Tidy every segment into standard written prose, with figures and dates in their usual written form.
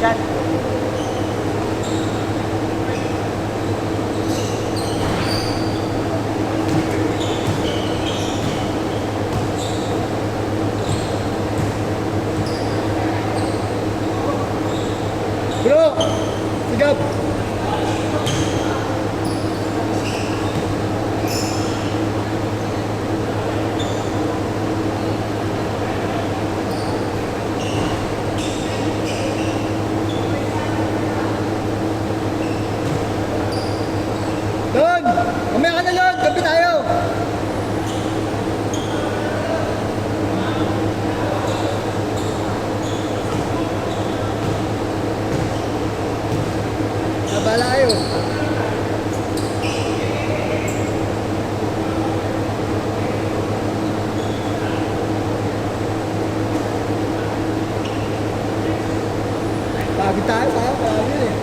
dyan. Bro! Sigap! Lon! Mamaya ka na, Lon! Gabi tayo! Nabala kayo. Pagod tayo, pagod eh.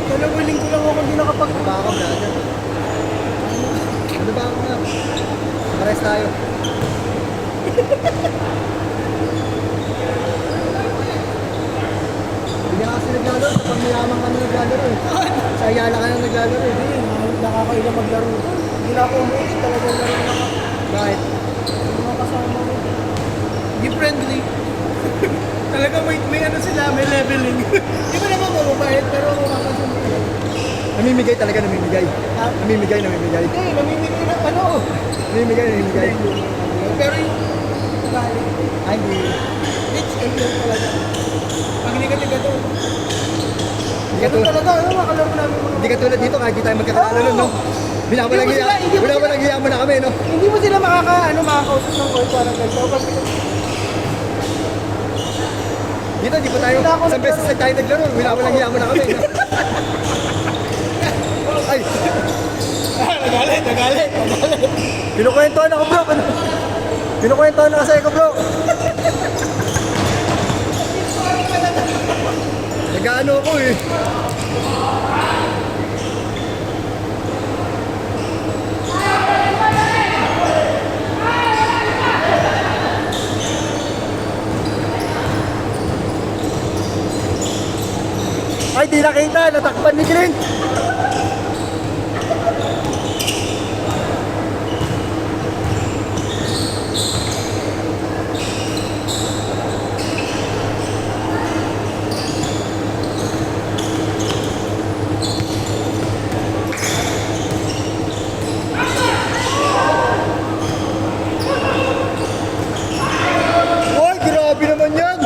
Dalawang linggo lang ako hindi nakapag-upa Ano ba ako, brother? Ano ba ako nga? Pares tayo. Hindi na kasi naglalaro. Kapag mayaman kami naglalaro eh. Sa Ayala ka na naglalaro eh. Nakakailang maglaro. Hindi na ako umuwi talaga laro na ako. Bakit? Yung mga kasama mo. Hindi friendly. Talaga may ano sila, may leveling. Di ba naman mababait, pero ako kakasunod. Namimigay talaga, namimigay. Namimigay, namimigay. Hindi, namimigay na ano. Namimigay, namimigay. Pero yung ugali, Ay, hindi. rich and young talaga. Pag negative ito, Hindi ka ganun tulad, talaga, ano, makalaro namin mga... hindi ka tulad dito kahit di tayo magkakilala nun, no? Binawalang Hindi mo hiya. sila- hindi mo Binawalang hiya mo na kami, no? Hindi mo sila makakausap ng call, parang ganito. Pag Dito, di pa tayo. Wala ako Isang beses na tayo naglaro. Binawalang hiya mo na kami, no? Ay, nagalit. pinukwentuhan ako, bro. Pinukwentuhan na kasi ako, bro. Nag-ano ako eh. Ay, di nakita. Natakpan ni Clint. Uy, grabe naman yan.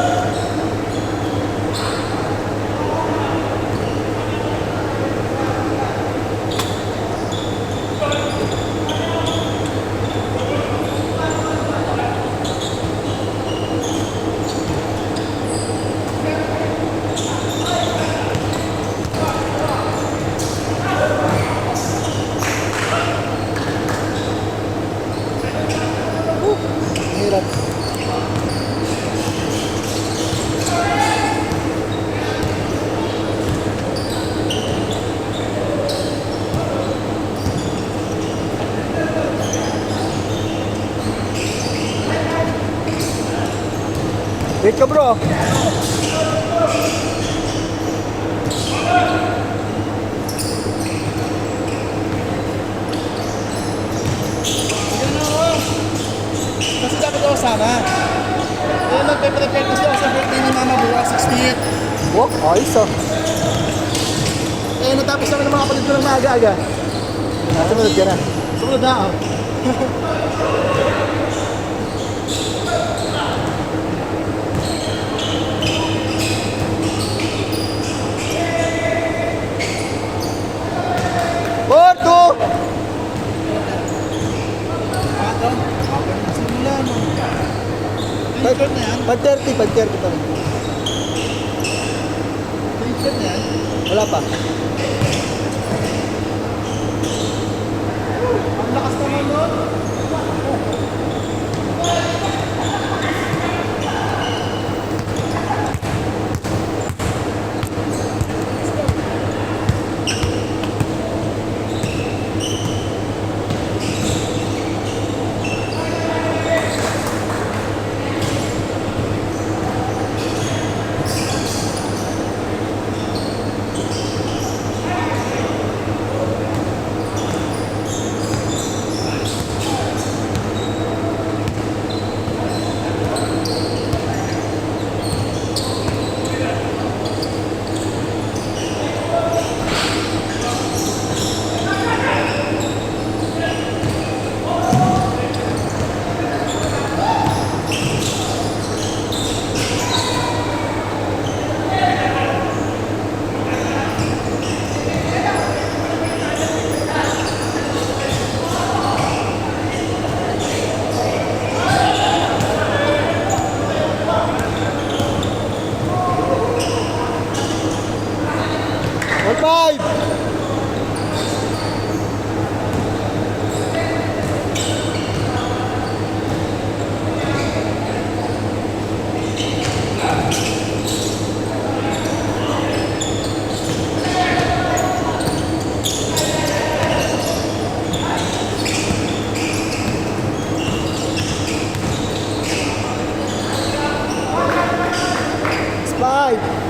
Hirap. Wait ka, bro. Kasi dapat ako sama. Eh, nagpe-prepare kasi ako sa birthday ni Mama bukas, 68. Wow, ayos ah. Eh, natapos naman ng mga kapatid ko ng maaga-aga. Nasunod ka na. Sumunod na ako. Screenshot na yan. Pag 30 pa rin. Screenshot na yan. Wala pa. Ang lakas naman nun. One five! Five!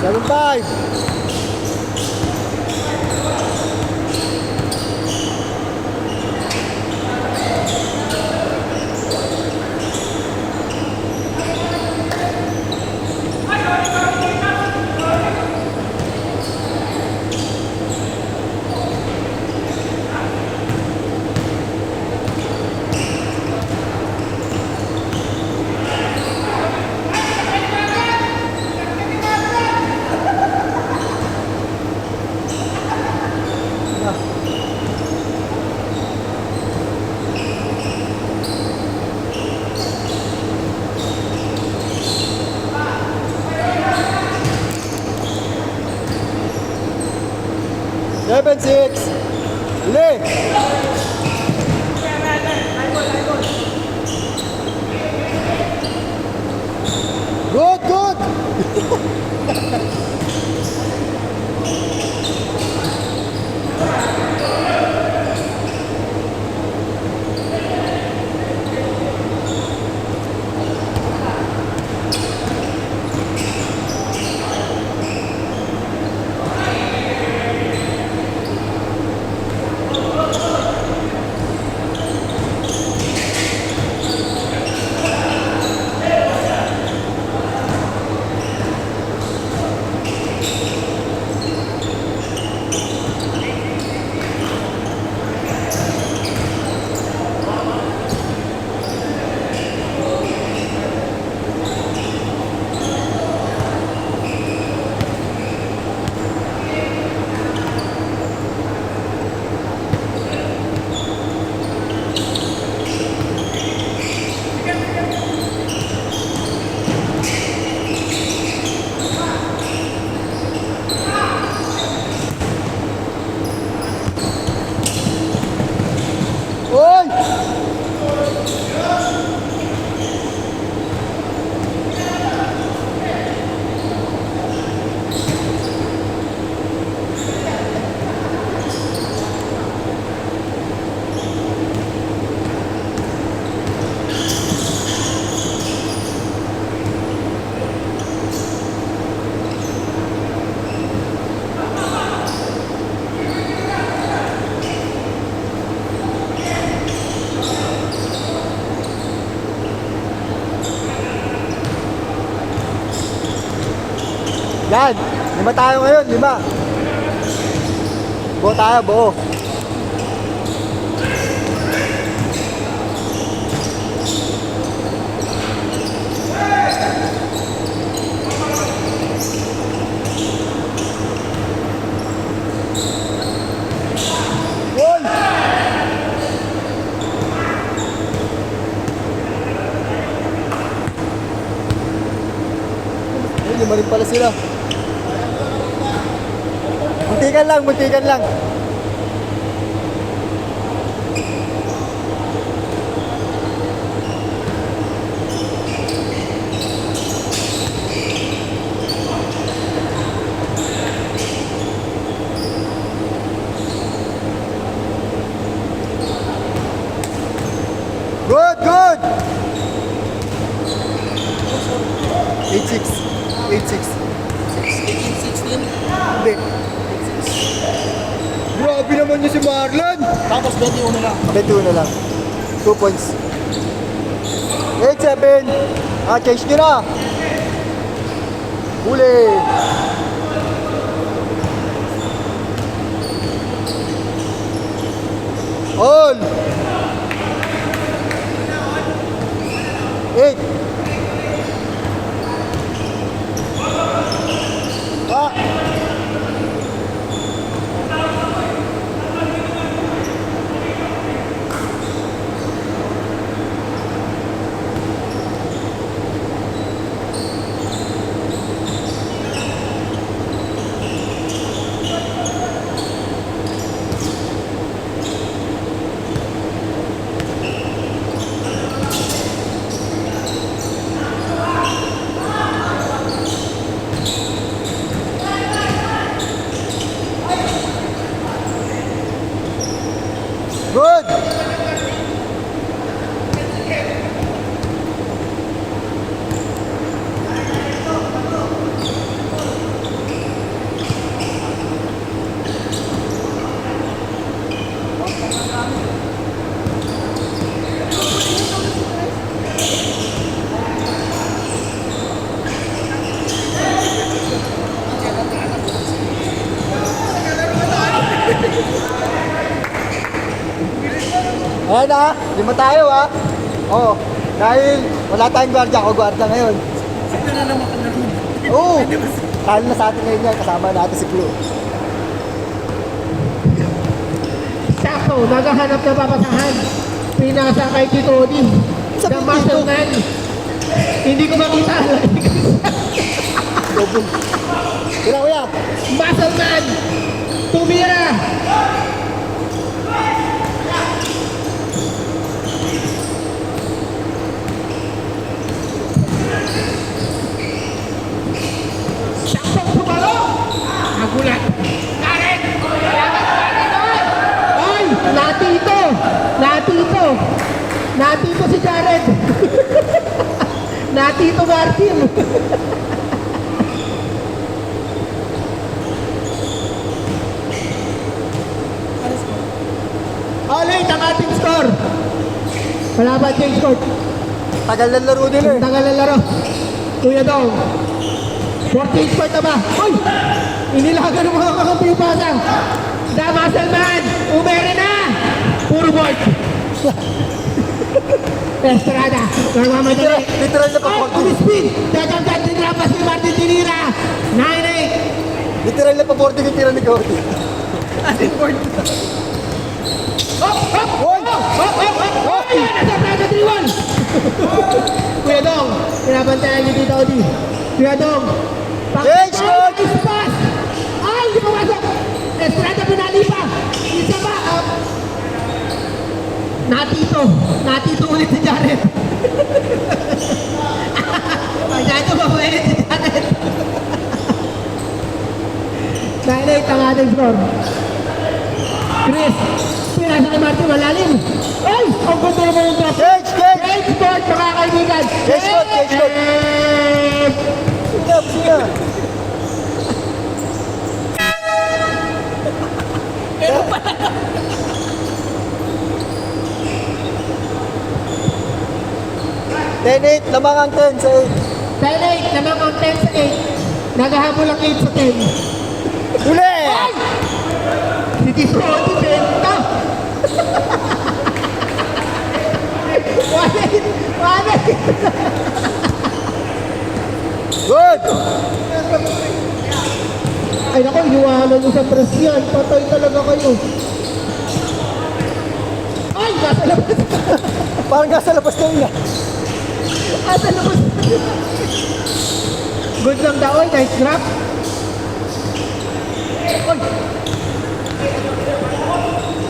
7-5. Seven, six. Leg. Good, good. Yan. 5 tayo ngayon, 5. Buo tayo, buo. Goal! Ay, 5 rin pala sila. Muntikan lang, muntikan lang. Good, good! 8-6. 8-6. 16. Hindi. Grabe naman niya si Marlon! Tapos 21 lang. 21 na lang. 2 points. 8-7. Change nyo na. Huli. All. 8. Ah. Good! Ayan na, 5 tayo ha. Oo, dahil wala tayong gwardiya, ako gwardiya ngayon. Ito na naman ka na rin. Oo, talo na sa atin ngayon yan, kasama natin si Flo. Sakto, naghahanap ng papasahan. Pinasa kay Tito Odi. Sabi The dito. muscle man. Hindi ko makita. Double. Kuya. Muscle man. Tumira. Sakto pumalo. Nagulat. Karen! Ay! Natito! Natito! Natito si Jared! Natito Martin! All-8 ang ating score! Wala ba change score? Tagal ng laro nila eh. Tagal na laro. Kuya Dong. 14 score na ba? Uy! Inilagan ng mga kakampi yung pasang. The Muscle Man! Umere na! Puro board. Estrada. Nagmamadali. Literal na Ay, pa-40. umispin! Dagang dating rapas ni Martin Tinira. 9-8. Literal na pa-40 yung tira ni Gordy. Ating board. Hop! Hop! Hop! Hop! Hop! Hop! Ay, nasa Prada 3-1. Kuya Dong, pinabantayan niyo dito, Odi. Kuya Dong. Change, coach! Pass! Ay, hindi pumasok! Estrada pinali pa! Isa pa! Natito! Natito ulit si Jared! Masyado mabait si Jared! 9-8 ang ating score. Chris, pinasa kay Martin, malalim. Ay! Ang ganda naman yung drop. Change, change! Change board, mga kaibigan. Change board, change board. Sige. Pero pala. Ten 8, lamang ang 10 sa 8. 10-8, naman ang 10 sa 8. Naghahabol ang 8 sa 10. Uli! Si Tito Odi, benta. Walit! Good! Ay naku, iniwanan nyo sa press yan. Patay talaga kayo. Ay, nasa labas. Parang nasa labas na yun ah. Nasa labas. Good lang daw, oy. Nice drop. Oy!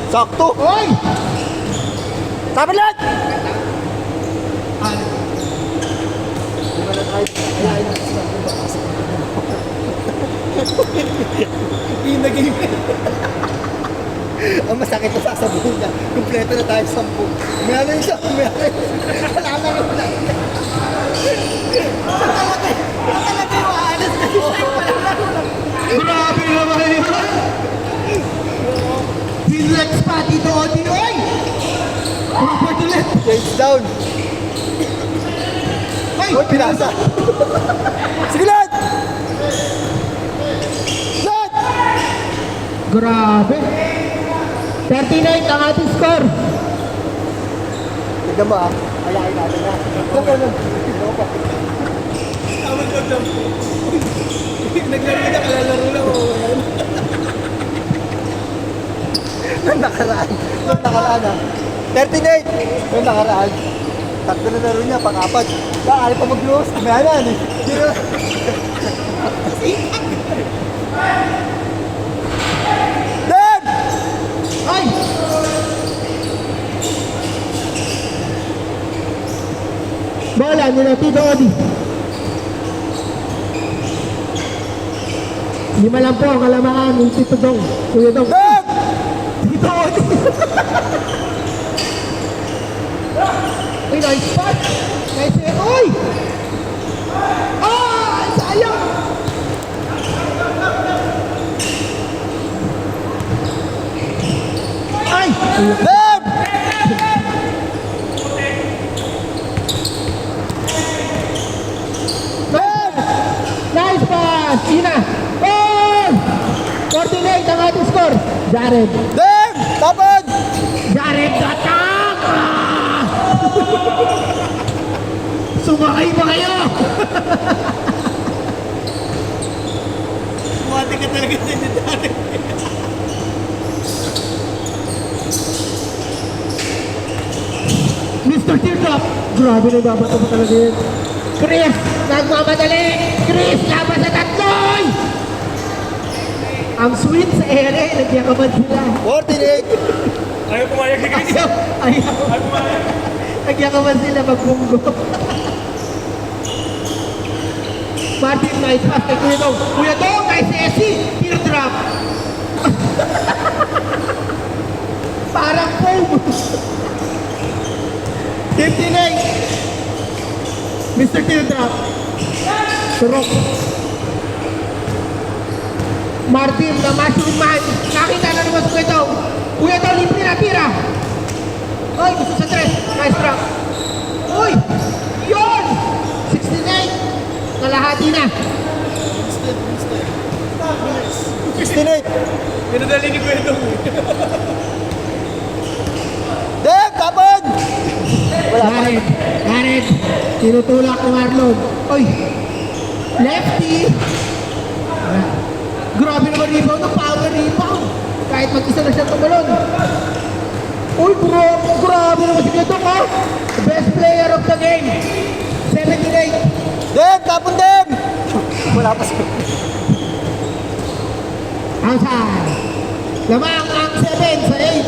Sakto! Oy! Sabi lahat! Pinagay mo. Ang masakit na sasabihin niya, kumpleto na tayo 10. May ano yung siya, may ano yung wala na rin na. Talaga yung honest na siya. Grabe naman yun! Pinlex pa dito, Odi, oy! Proper to left. Change down. Ay! Oy, pinasa. Sige lahat! Lahat! Grabe! 39 ang ating score. Tignan mo ah, ayain natin na. Tawag ko jump. Naglaro na, kalalaro lang ako. Nung nakaraan ah. 39! Nung nakaraan. Tatlo na laro niya, pang-apat. Kaya pa mag-lose. May anan eh. Dan! Ay! Bola nila Tito Odi. 5 lang po ang kalamangan ng Tito Dong. Kuya Dong. Dan! Tito Odi. Uy, nice spot. Nice hit. Uy! Ah! Sayang! Ay! Dan! Dan! Nice pass! Ina! Oh! 49 ang ating score. Jared. Dan! Tapon! Jared Datang! Ah! Sumakay ba kayo? Buwate ka talaga sa nidari. Mr. Teardrop! Grabe na dapat mo talaga yun. Chris! Nagmamadali! Chris! Laban sa tatloy! Ang sweet sa ere, nagyakaban sila. 48! Ayaw pumayag ni Chris. Ayaw. Nagyakaban sila magbunggo. Martin, nice pass kay Kuya Dong. Kuya Dong, nice Essie! Teardrop! Parang foam! 59! Mr. Teardrop! Turok! Martin, the mushroom man! Nakita na naman sa Kuya Dong! Kuya Dong, libre na tira! Ay, gusto sa tres! Nice drop! Uy! Yun! 69! Kalahati na! 68! Pinadali ni Kuya Dong. Dan! Tapon! Wala pa. Jared! Tinutulak ni Marlon. Oy! Lefty! Wala. Grabe naman rebound ng power rebound. Kahit mag-isa na siya tumalon. Uy, grabe naman si Kuya oh. The best player of the game. 78. Dan! Tapon din! Wala pa siya. Outside. Lamang ang 7 sa 8.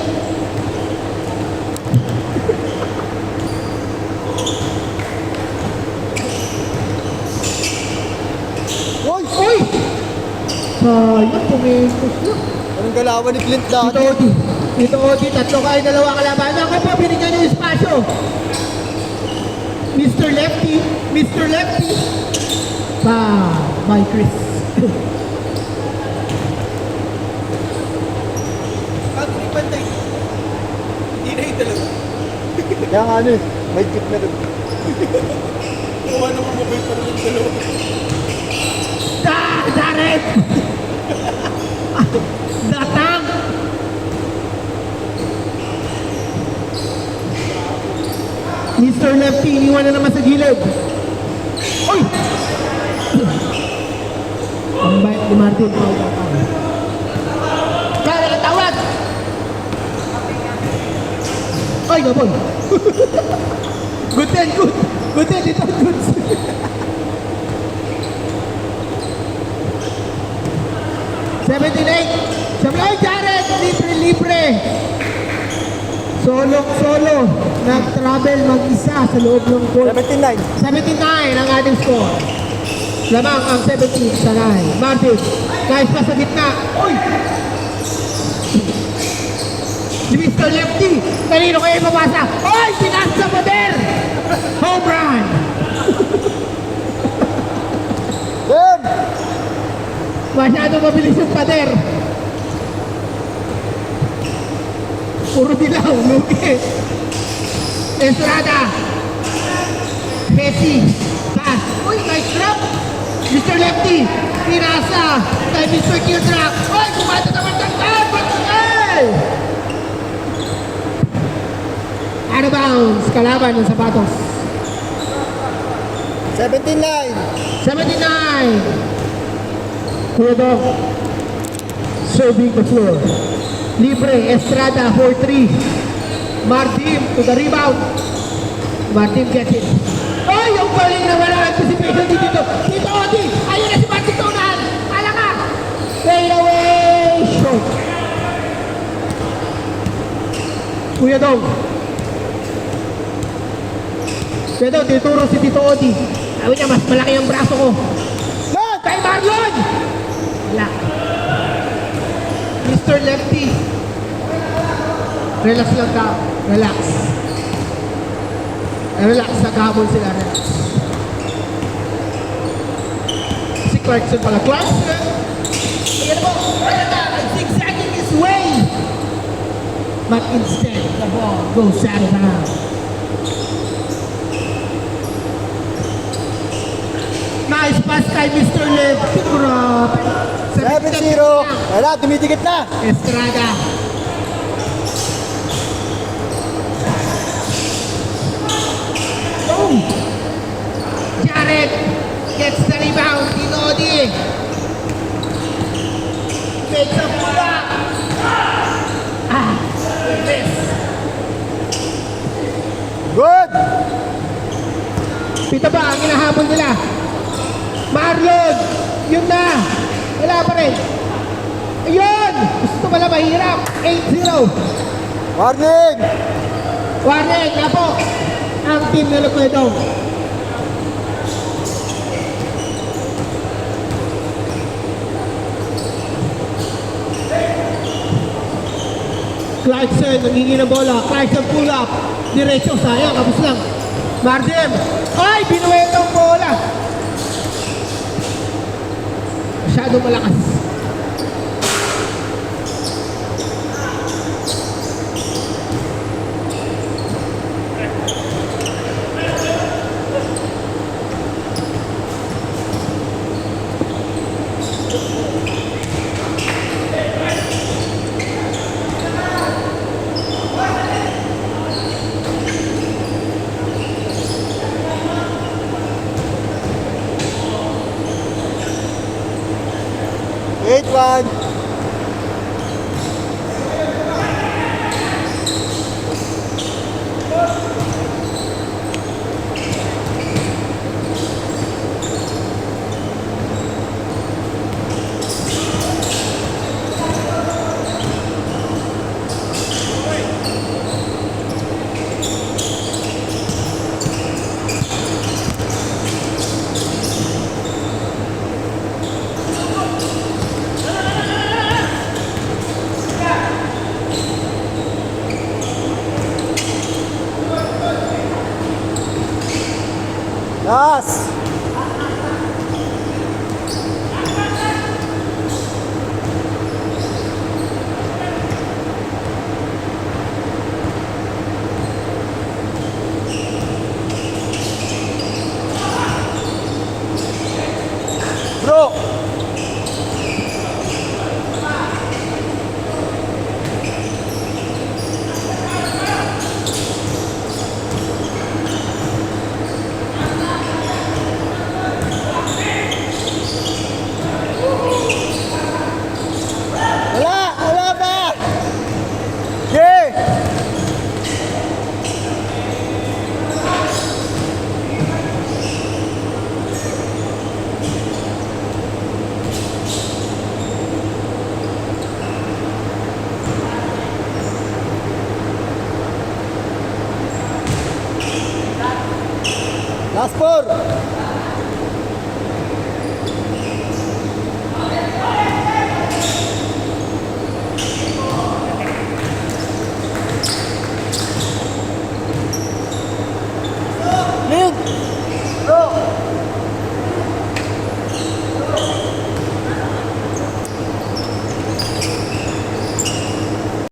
Uy! Uy! Sayang, pumikos lang. Anong galawan ni Clint Tito dati? Odi. Tito Odi, tatlo kayo, dalawa kalaban. Ako po, binigyan niyo yung espasyo. Mr. Lefty, Mr. Lefty. Bye, Chris. Bago ni Pantay. Hindi na yung dalawa. Kaya nga ano eh, may tip na rin. Gawa na mababay pa rin yung dalawa. Jared! Datang! Mr. Lefty, iniwan na naman sa gilid. Uy! Ang bait ni Martin, foul ka pa. Kaya natawag! Ay, gabon! Good ten, good! Good ten, ito, good! $78. Sabi, ay, Jared! Libre! Solo. Nag-travel mag-isa sa loob ng court. 79. 79 ang ating score. Lamang ang 17 sa line. Martin, kahit pa sa gitna. Uy! Si Mr. Lefty, kanino kayo mabasa? Uy! Sinasa Pader! Home run! Boom! Masyado mabilis yung Pader. Puro dilaw, lugi. Estrada. Messi. Pass. Uy, nice drop. Mr. Lefty. Pinasa. Kay Mr. Kildrak. Uy, kumata naman ng patay! Out of bounds. Kalaban ng sapatos. 79. 79. Kuya Dog. Serving the floor. Libre, Estrada for 3. Martin to the rebound. Martin gets it. Oh, yung galing na wala anticipation dito. Dito, Odi. Ayun na si Martin Tunan. Kala ka. Fade away. Short. Kuya Dong. Kuya Dong, tinuturo si Tito Odi. Sabi niya, mas malaki ang braso ko. Lot! Kay Marlon! Wala. Mr. Lefty. Relax lang ka. Relax. Relax. Naghahabol sila. Relax. Si Clarkson pala. Clarkson! Ayan mo. Ayan na. Zigzagging his way. But instead, the ball goes out of bounds. Nice pass kay Mr. Lefty. Grabe. 7-0. Wala, dumidikit na. Estrada. Oh! Jared gets the rebound. Tinodi. Makes a pull up. Miss. Good. Pito ba ang hinahabol nila? Marlon! Yun na! Wala pa rin. Ayun! Gusto pala mahirap. 8-0. Warning. Warning na po ang team na Lukwedo. Clarkson, nangingi ng bola. Clarkson pull up. Diretso, sayang. Kapos lang. Martin! Ay! Binuwento ang bola. Masyadong malakas. Eight one. Last. Last 4.